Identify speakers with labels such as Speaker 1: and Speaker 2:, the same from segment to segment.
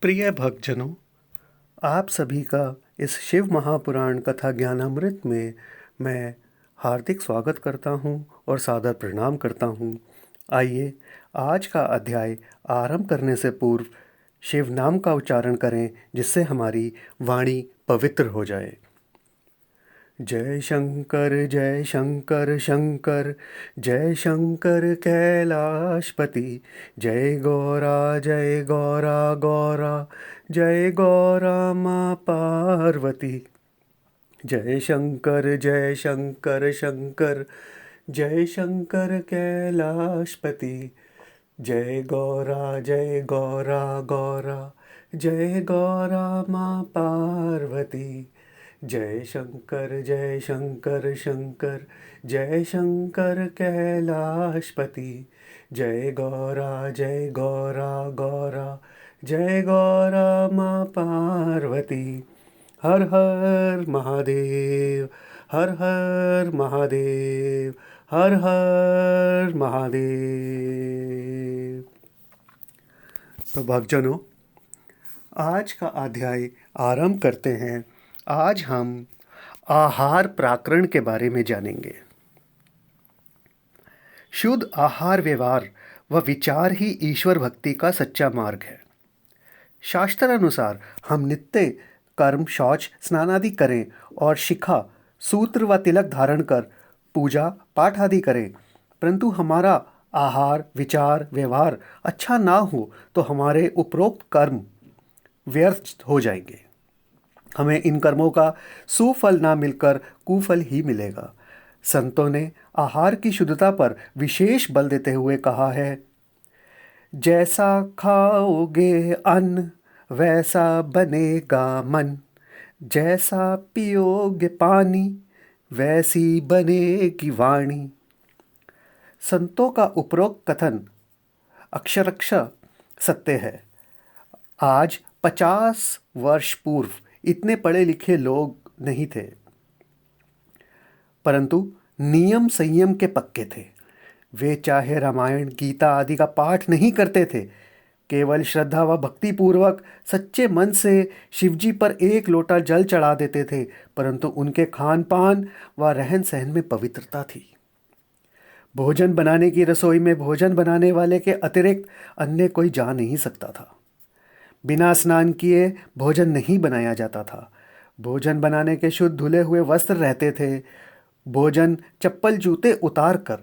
Speaker 1: प्रिय भक्तजनों, आप सभी का इस शिव महापुराण कथा ज्ञानामृत में मैं हार्दिक स्वागत करता हूं और सादर प्रणाम करता हूं। आइए आज का अध्याय आरंभ करने से पूर्व शिव नाम का उच्चारण करें, जिससे हमारी वाणी पवित्र हो जाए। जय शंकर शंकर, जय शंकर कैलाशपति। जय गौरा गौरा, जय गौरा माँ पार्वती। जय शंकर शंकर, जय शंकर कैलाशपति। जय गौरा गौरा, जय गौरा माँ पार्वती। जय शंकर शंकर, जय शंकर कैलाशपति। जय गौरा गौरा, जय गौरा माँ पार्वती। हर हर महादेव, हर हर महादेव, हर हर महादेव। तो भक्तजनों, आज का अध्याय आरंभ करते हैं। आज हम आहार प्राकरण के बारे में जानेंगे। शुद्ध आहार व्यवहार व विचार ही ईश्वर भक्ति का सच्चा मार्ग है। शास्त्र अनुसार हम नित्य कर्म, शौच, स्नान आदि करें और शिखा, सूत्र व तिलक धारण कर पूजा पाठ आदि करें, परंतु हमारा आहार, विचार, व्यवहार अच्छा ना हो तो हमारे उपरोक्त कर्म व्यर्थ हो जाएंगे। हमें इन कर्मों का सुफल ना मिलकर कुफल ही मिलेगा। संतों ने आहार की शुद्धता पर विशेष बल देते हुए कहा है, जैसा खाओगे अन्न वैसा बनेगा मन, जैसा पियोगे पानी वैसी बनेगी वाणी। संतों का उपरोक्त कथन अक्षरशः सत्य है। आज 50 वर्ष पूर्व इतने पढ़े लिखे लोग नहीं थे, परंतु नियम संयम के पक्के थे। वे चाहे रामायण, गीता आदि का पाठ नहीं करते थे, केवल श्रद्धा व भक्ति पूर्वक सच्चे मन से शिवजी पर एक लोटा जल चढ़ा देते थे, परंतु उनके खान पान व रहन सहन में पवित्रता थी। भोजन बनाने की रसोई में भोजन बनाने वाले के अतिरिक्त अन्य कोई जा नहीं सकता था। बिना स्नान किए भोजन नहीं बनाया जाता था। भोजन बनाने के शुद्ध धुले हुए वस्त्र रहते थे। भोजन चप्पल जूते उतार कर,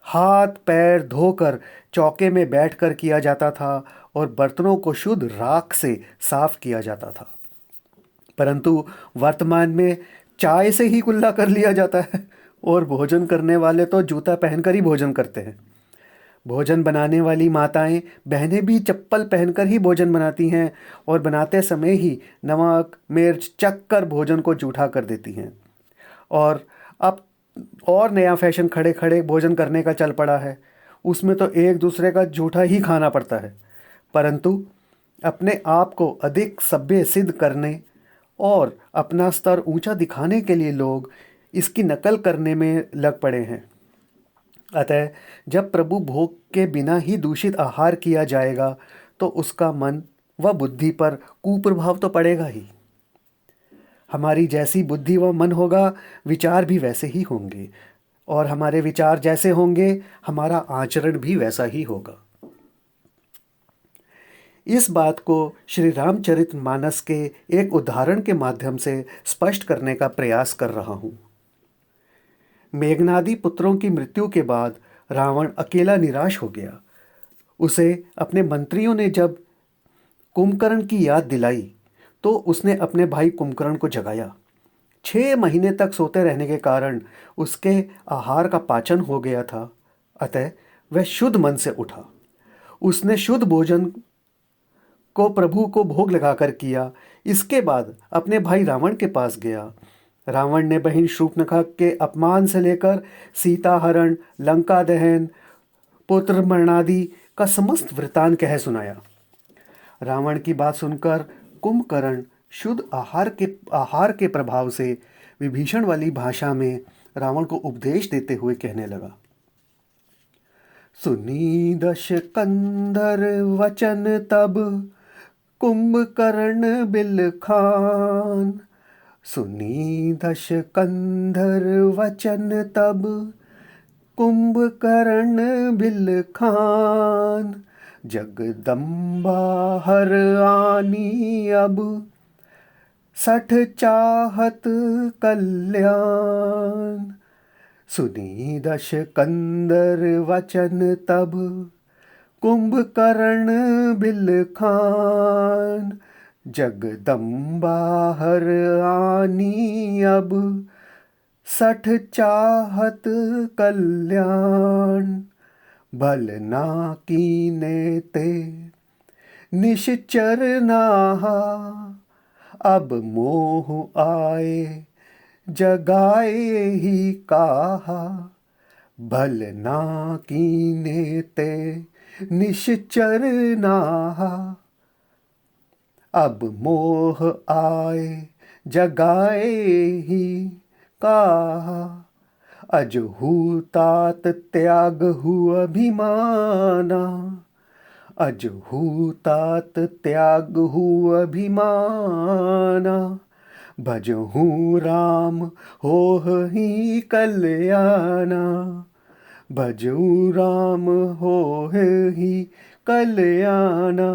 Speaker 1: हाथ पैर धोकर चौके में बैठकर किया जाता था और बर्तनों को शुद्ध राख से साफ किया जाता था। परंतु वर्तमान में चाय से ही कुल्ला कर लिया जाता है और भोजन करने वाले तो जूता पहनकर ही भोजन करते हैं। भोजन बनाने वाली माताएं बहनें भी चप्पल पहनकर ही भोजन बनाती हैं और बनाते समय ही नमक मिर्च चख कर भोजन को जूठा कर देती हैं। और अब और नया फैशन खड़े खड़े भोजन करने का चल पड़ा है। उसमें तो एक दूसरे का जूठा ही खाना पड़ता है, परंतु अपने आप को अधिक सभ्य सिद्ध करने और अपना स्तर ऊंचा दिखाने के लिए लोग इसकी नकल करने में लग पड़े हैं। अतः जब प्रभु भोग के बिना ही दूषित आहार किया जाएगा तो उसका मन व बुद्धि पर कुप्रभाव तो पड़ेगा ही। हमारी जैसी बुद्धि व मन होगा, विचार भी वैसे ही होंगे, और हमारे विचार जैसे होंगे हमारा आचरण भी वैसा ही होगा। इस बात को श्री रामचरितमानस के एक उदाहरण के माध्यम से स्पष्ट करने का प्रयास कर रहा हूँ। मेघनादी पुत्रों की मृत्यु के बाद रावण अकेला निराश हो गया। उसे अपने मंत्रियों ने जब कुंभकर्ण की याद दिलाई तो उसने अपने भाई कुंभकर्ण को जगाया। 6 महीने तक सोते रहने के कारण उसके आहार का पाचन हो गया था, अतः वह शुद्ध मन से उठा। उसने शुद्ध भोजन को प्रभु को भोग लगाकर किया। इसके बाद अपने भाई रावण के पास गया। रावण ने बहन शूर्पणखा के अपमान से लेकर सीता हरण, लंका दहन, पुत्र मरणादि का समस्त वृतांत कह सुनाया। रावण की बात सुनकर कुंभकर्ण शुद्ध आहार के प्रभाव से विभीषण वाली भाषा में रावण को उपदेश देते हुए कहने लगा, सुनी दश कंधर वचन तब, कुंभकर्ण बिलखान। सुनी दश कंधर वचन तब, कुंभकर्ण बिलखान। जगदम्बा हर आनी अब, सठ चाहत कल्याण। सुनी दश कंदर वचन तब, कुंभकर्ण बिलखान। जगदम्बा हर आनी अब, सठ चाहत कल्याण। भल ना कीने ते निश्चर नाहा, अब मोह आए जगाए ही काहा। भल ना कीने ते निश्चर नाहा, अब मोह आए जगाए ही काहा। अजहू तात त्याग हु अभिमाना, अजहू तात त्याग हु अभिमाना। भजहू राम होह ही कल्याणा, भजहू राम होह ही कल्याणा।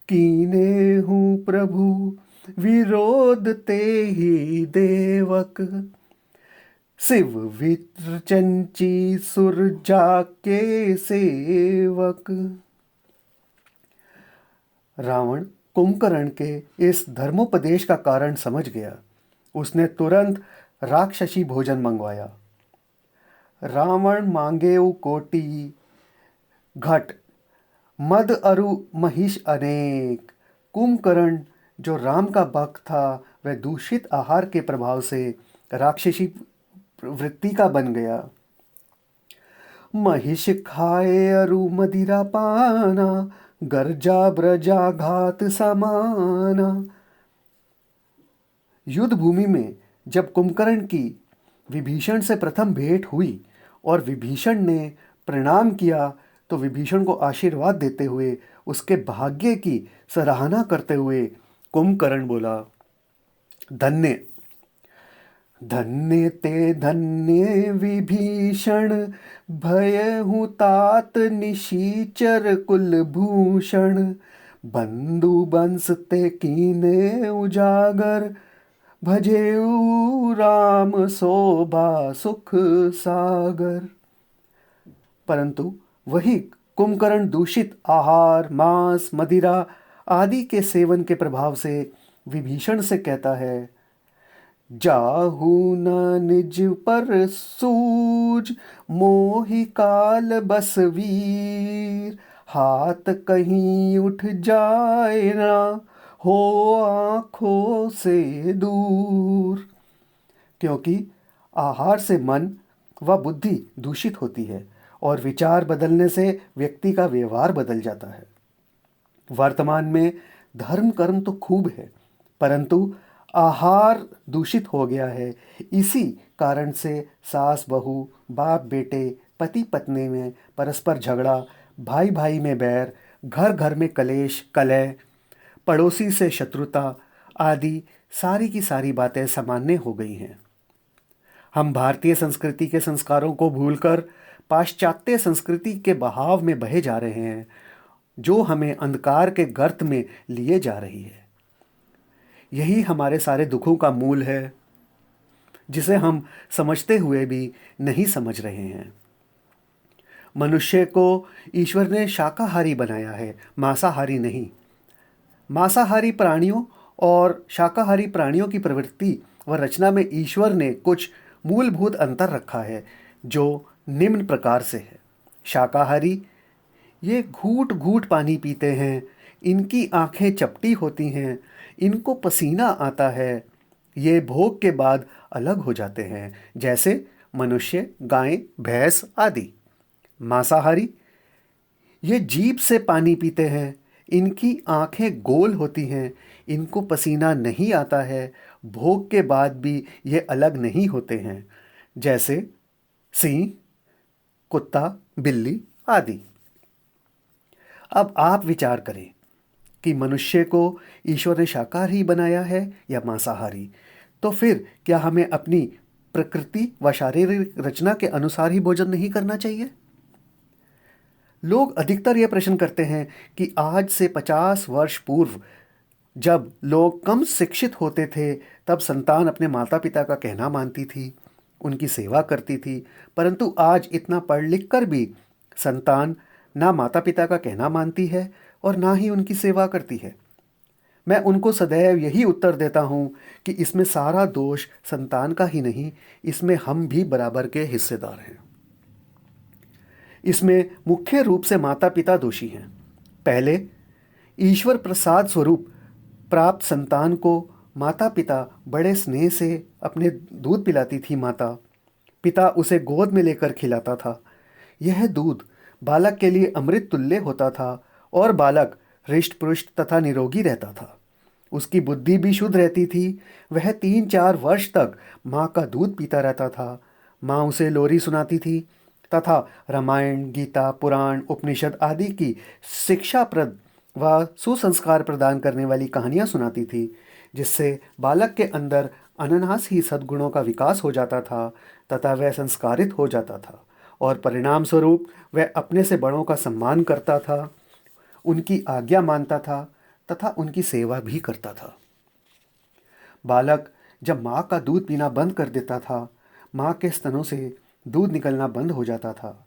Speaker 1: कीने हूँ प्रभु विरोध ते ही देवक, शिव विरचंची सुर जाके सेवक। रावण कुंभकर्ण के इस धर्मोपदेश का कारण समझ गया। उसने तुरंत राक्षसी भोजन मंगवाया। रावण मांगेउ कोटि घट, मद अरु महिष अनेक। कुंभकर्ण जो राम का भक्त था, वह दूषित आहार के प्रभाव से राक्षसी वृत्ति का बन गया। महिष खाए अरु मदिरा पाना, गर्जा ब्रजा घात समाना। युद्ध भूमि में जब कुंभकर्ण की विभीषण से प्रथम भेंट हुई और विभीषण ने प्रणाम किया, तो विभीषण को आशीर्वाद देते हुए उसके भाग्य की सराहना करते हुए कुंभकर्ण बोला, धन्य धन्य ते धन्य विभीषण, भयहु तात निशीचर कुलभूषण। बंधु बंस ते कीने उजागर, भजेऊ राम शोभा सुख सागर। परंतु वही कुंभकर्ण दूषित आहार, मांस, मदिरा आदि के सेवन के प्रभाव से विभीषण से कहता है, जाहू न निज पर सूज, मोहि काल बस वीर। हाथ कहीं उठ जाए ना, हो आँखों से दूर। क्योंकि आहार से मन व बुद्धि दूषित होती है और विचार बदलने से व्यक्ति का व्यवहार बदल जाता है। वर्तमान में धर्म कर्म तो खूब है, परंतु आहार दूषित हो गया है। इसी कारण से सास बहू, बाप बेटे, पति पत्नी में परस्पर झगड़ा, भाई भाई में बैर, घर घर में कलेश कलह, पड़ोसी से शत्रुता आदि सारी की सारी बातें सामान्य हो गई हैं। हम भारतीय संस्कृति के संस्कारों को भूलकर पाश्चात्य संस्कृति के बहाव में बहे जा रहे हैं, जो हमें अंधकार के गर्त में लिए जा रही है। यही हमारे सारे दुखों का मूल है, जिसे हम समझते हुए भी नहीं समझ रहे हैं। मनुष्य को ईश्वर ने शाकाहारी बनाया है, मांसाहारी नहीं। मांसाहारी प्राणियों और शाकाहारी प्राणियों की प्रवृत्ति व रचना में ईश्वर ने कुछ मूलभूत अंतर रखा है, जो निम्न प्रकार से है। शाकाहारी ये घूट घूट पानी पीते हैं, इनकी आंखें चपटी होती हैं, इनको पसीना आता है, ये भोग के बाद अलग हो जाते हैं, जैसे मनुष्य, गाय, भैंस आदि। मांसाहारी ये जीभ से पानी पीते हैं, इनकी आंखें गोल होती हैं, इनको पसीना नहीं आता है, भोग के बाद भी ये अलग नहीं होते हैं, जैसे सिंह, कुत्ता, बिल्ली आदि। अब आप विचार करें कि मनुष्य को ईश्वर ने शाकाहारी बनाया है या मांसाहारी। तो फिर क्या हमें अपनी प्रकृति व शारीरिक रचना के अनुसार ही भोजन नहीं करना चाहिए? लोग अधिकतर यह प्रश्न करते हैं कि आज से 50 वर्ष पूर्व जब लोग कम शिक्षित होते थे, तब संतान अपने माता पिता का कहना मानती थी, उनकी सेवा करती थी, परंतु आज इतना पढ़ लिख कर भी संतान ना माता पिता का कहना मानती है और ना ही उनकी सेवा करती है। मैं उनको सदैव यही उत्तर देता हूँ कि इसमें सारा दोष संतान का ही नहीं, इसमें हम भी बराबर के हिस्सेदार हैं। इसमें मुख्य रूप से माता पिता दोषी हैं। पहले, ईश्वर प्रसाद स्वरूप प्राप्त संतान को माता पिता बड़े स्नेह से अपने दूध पिलाती थी माता। पिता उसे गोद में लेकर खिलाता था। यह दूध बालक के लिए अमृत तुल्य होता था और बालक हृष्ट पुष्ट तथा निरोगी रहता था। उसकी बुद्धि भी शुद्ध रहती थी। वह 3-4 वर्ष तक माँ का दूध पीता रहता था। माँ उसे लोरी सुनाती थी तथा रामायण, गीता, पुराण, उपनिषद आदि की शिक्षाप्रद व सुसंस्कार प्रदान करने वाली कहानियाँ सुनाती थी, जिससे बालक के अंदर अनायास ही सद्गुणों का विकास हो जाता था तथा वह संस्कारित हो जाता था और परिणाम स्वरूप वह अपने से बड़ों का सम्मान करता था, उनकी आज्ञा मानता था तथा उनकी सेवा भी करता था। बालक जब माँ का दूध पीना बंद कर देता था, माँ के स्तनों से दूध निकलना बंद हो जाता था,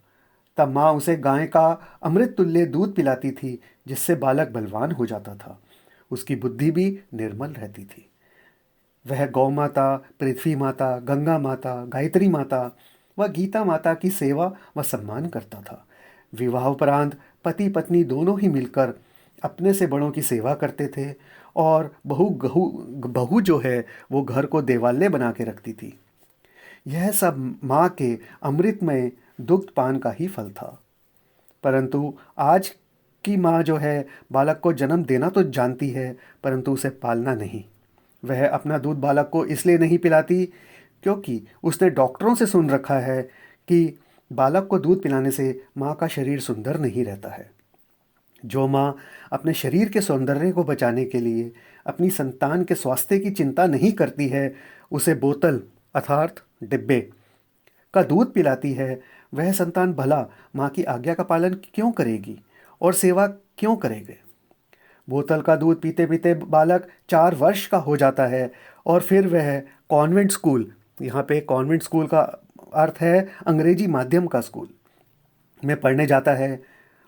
Speaker 1: तब माँ उसे गाय का अमृत तुल्य दूध पिलाती थी, जिससे बालक बलवान हो जाता था। उसकी बुद्धि भी निर्मल रहती थी। वह गौ माता, पृथ्वी माता, गंगा माता, गायत्री माता व गीता माता की सेवा व सम्मान करता था। विवाहोपरांत पति पत्नी दोनों ही मिलकर अपने से बड़ों की सेवा करते थे और बहू जो है वो घर को देवालय बना के रखती थी। यह सब माँ के अमृतमय दुग्ध पान का ही फल था। परंतु आज की माँ जो है बालक को जन्म देना तो जानती है, परंतु उसे पालना नहीं। वह अपना दूध बालक को इसलिए नहीं पिलाती क्योंकि उसने डॉक्टरों से सुन रखा है कि बालक को दूध पिलाने से माँ का शरीर सुंदर नहीं रहता है। जो माँ अपने शरीर के सौंदर्य को बचाने के लिए अपनी संतान के स्वास्थ्य की चिंता नहीं करती है, उसे बोतल अर्थात डिब्बे का दूध पिलाती है, वह संतान भला माँ की आज्ञा का पालन क्यों करेगी और सेवा क्यों करेगी? बोतल का दूध पीते पीते बालक 4 वर्ष का हो जाता है और फिर वह कॉन्वेंट स्कूल, यहाँ पे कॉन्वेंट स्कूल का अर्थ है अंग्रेजी माध्यम का स्कूल, में पढ़ने जाता है।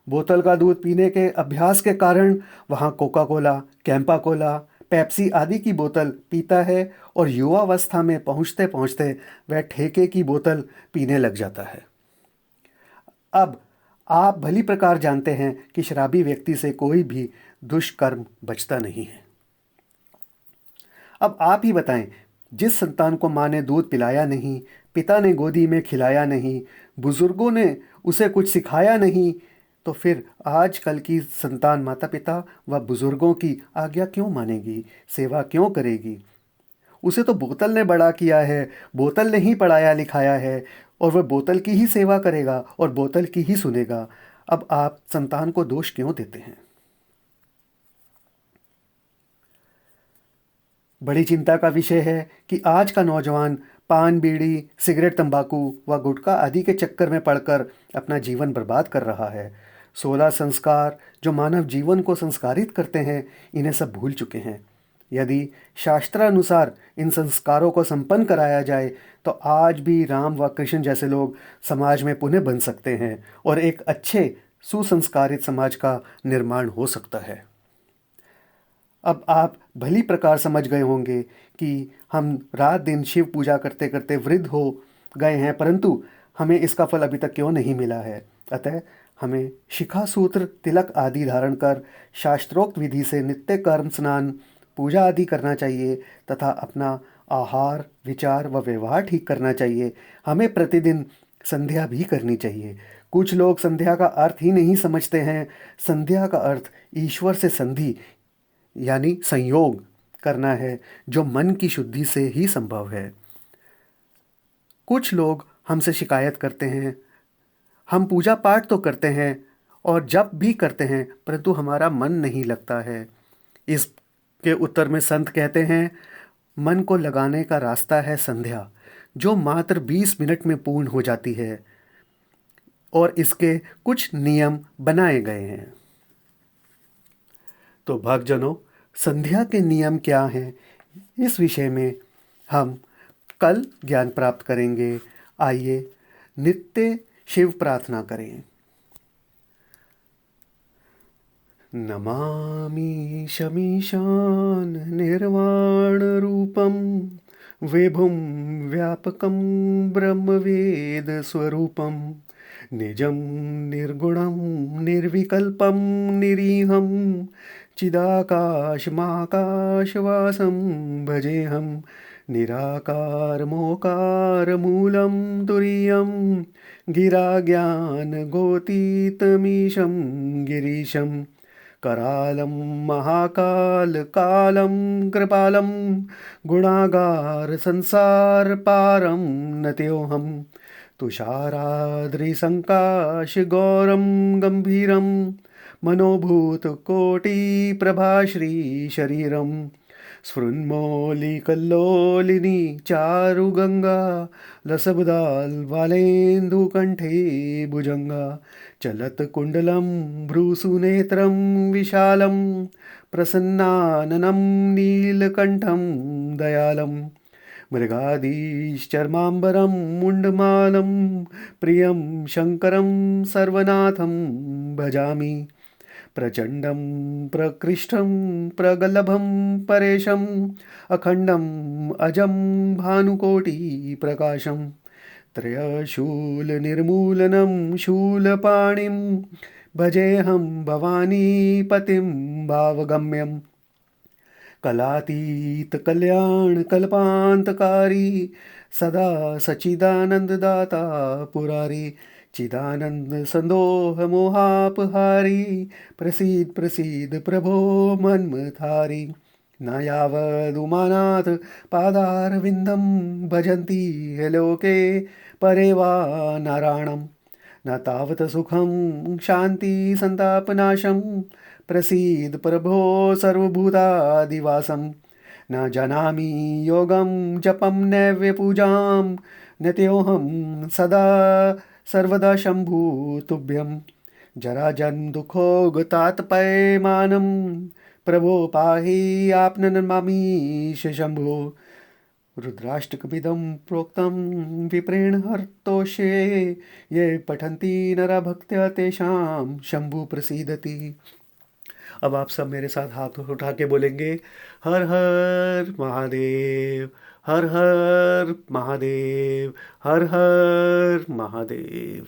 Speaker 1: बोतल का दूध पीने के अभ्यास के कारण वहाँ Coca Cola, Campa Cola, Pepsi आदि की बोतल पीता है और युवावस्था में पहुँचते पहुँचते वह ठेके की बोतल पीने लग जाता है। अब आप भली प्रकार जानते हैं कि शराबी व्यक्ति से कोई भी दुष्कर्म बचता नहीं है। अब आप ही बताएं, जिस संतान को माँ ने दूध पिलाया नहीं, पिता ने गोदी में खिलाया नहीं, बुजुर्गों ने उसे कुछ सिखाया नहीं, तो फिर आजकल की संतान माता पिता व बुजुर्गों की आज्ञा क्यों मानेगी, सेवा क्यों करेगी? उसे तो बोतल ने बड़ा किया है, बोतल ने ही पढ़ाया लिखाया है और वह बोतल की ही सेवा करेगा और बोतल की ही सुनेगा। अब आप संतान को दोष क्यों देते हैं? बड़ी चिंता का विषय है कि आज का नौजवान पान, बीड़ी, सिगरेट, तंबाकू व गुटखा आदि के चक्कर में पड़कर अपना जीवन बर्बाद कर रहा है। 16 संस्कार जो मानव जीवन को संस्कारित करते हैं, इन्हें सब भूल चुके हैं। यदि शास्त्रानुसार इन संस्कारों को संपन्न कराया जाए तो आज भी राम व कृष्ण जैसे लोग समाज में पुनः बन सकते हैं और एक अच्छे सुसंस्कारित समाज का निर्माण हो सकता है। अब आप भली प्रकार समझ गए होंगे कि हम रात दिन शिव पूजा करते करते वृद्ध हो गए हैं, परंतु हमें इसका फल अभी तक क्यों नहीं मिला है। अतः हमें शिखा सूत्र, तिलक आदि धारण कर शास्त्रोक्त विधि से नित्य कर्म, स्नान, पूजा आदि करना चाहिए तथा अपना आहार, विचार व व्यवहार ठीक करना चाहिए। हमें प्रतिदिन संध्या भी करनी चाहिए। कुछ लोग संध्या का अर्थ ही नहीं समझते हैं। संध्या का अर्थ ईश्वर से संधि यानी संयोग करना है, जो मन की शुद्धि से ही संभव है। कुछ लोग हमसे शिकायत करते हैं, हम पूजा पाठ तो करते हैं और जप भी करते हैं, परंतु हमारा मन नहीं लगता है। इसके उत्तर में संत कहते हैं, मन को लगाने का रास्ता है संध्या, जो मात्र 20 मिनट में पूर्ण हो जाती है, और इसके कुछ नियम बनाए गए हैं। तो भक्तजनों, संध्या के नियम क्या हैं, इस विषय में हम कल ज्ञान प्राप्त करेंगे। आइए नित्य शिव प्रार्थना करें। नमामि शमीशान निर्वाणरूपं विभुं व्यापकं ब्रह्मवेदस्वरूपं निजं निर्गुणं निर्विकल्पं निरीहं चिदाकाशमाकाशवासं भजेऽहं निराकारमोकारमूलं तुरीयं गिराज्ञानगोतीतमीशं गिरीशं करालं महाकालकालं कृपालं गुणागारसंसारपारं नतोऽहं तुषाराद्रिसङ्काशगौरं गम्भीरं मनोभूतकोटिप्रभाश्रीशरीरं स्फुरन्मौलिकल्लोलिनी चारुगङ्गा लसब्दाल्वालेन्दुकण्ठे भुजङ्गा चलत्कुण्डलं भ्रूसुनेत्रं विशालं प्रसन्नाननं नीलकण्ठं दयालं मृगादीश्चर्माम्बरं मुण्डमालं प्रियं शङ्करं सर्वनाथं भजामि प्रचण्डं प्रकृष्टं प्रगल्भं परेशम् अखण्डम् अजं भानुकोटिप्रकाशं त्रयशूलनिर्मूलनं शूलपाणिं भजेऽहं भवानीपतिं भावगम्यं कलातीतकल्याणकल्पान्तकारी सदा सच्चिदानन्ददाता पुरारी चिदानन्दसन्दोहमोहापहारी प्रसीद प्रसीद प्रभो मन्मथारी न यावदुमानाथ पादारविन्दं भजन्ति लोके परे वा नारायणं न तावत् सुखं शान्ति सन्तापनाशं प्रसीद प्रभो सर्वभूतादिवासं न जानामि योगं जपं नैव्यपूजां नतोऽहं सदा सर्वदा शम्भु तुभ्यं जराजन्धुखोगतात्पयमानं प्रभो पाहि आपनमामीश शम्भो रुद्राष्टकमिदं प्रोक्तं विप्रेण हर्तोषे ये पठन्ति नरा भक्त्या तेषां शम्भु प्रसीदति। अब आप सब मेरे साथ हाथ उठा के बोलेंगे, हर हर महादेव, हर हर महादेव, हर हर महादेव।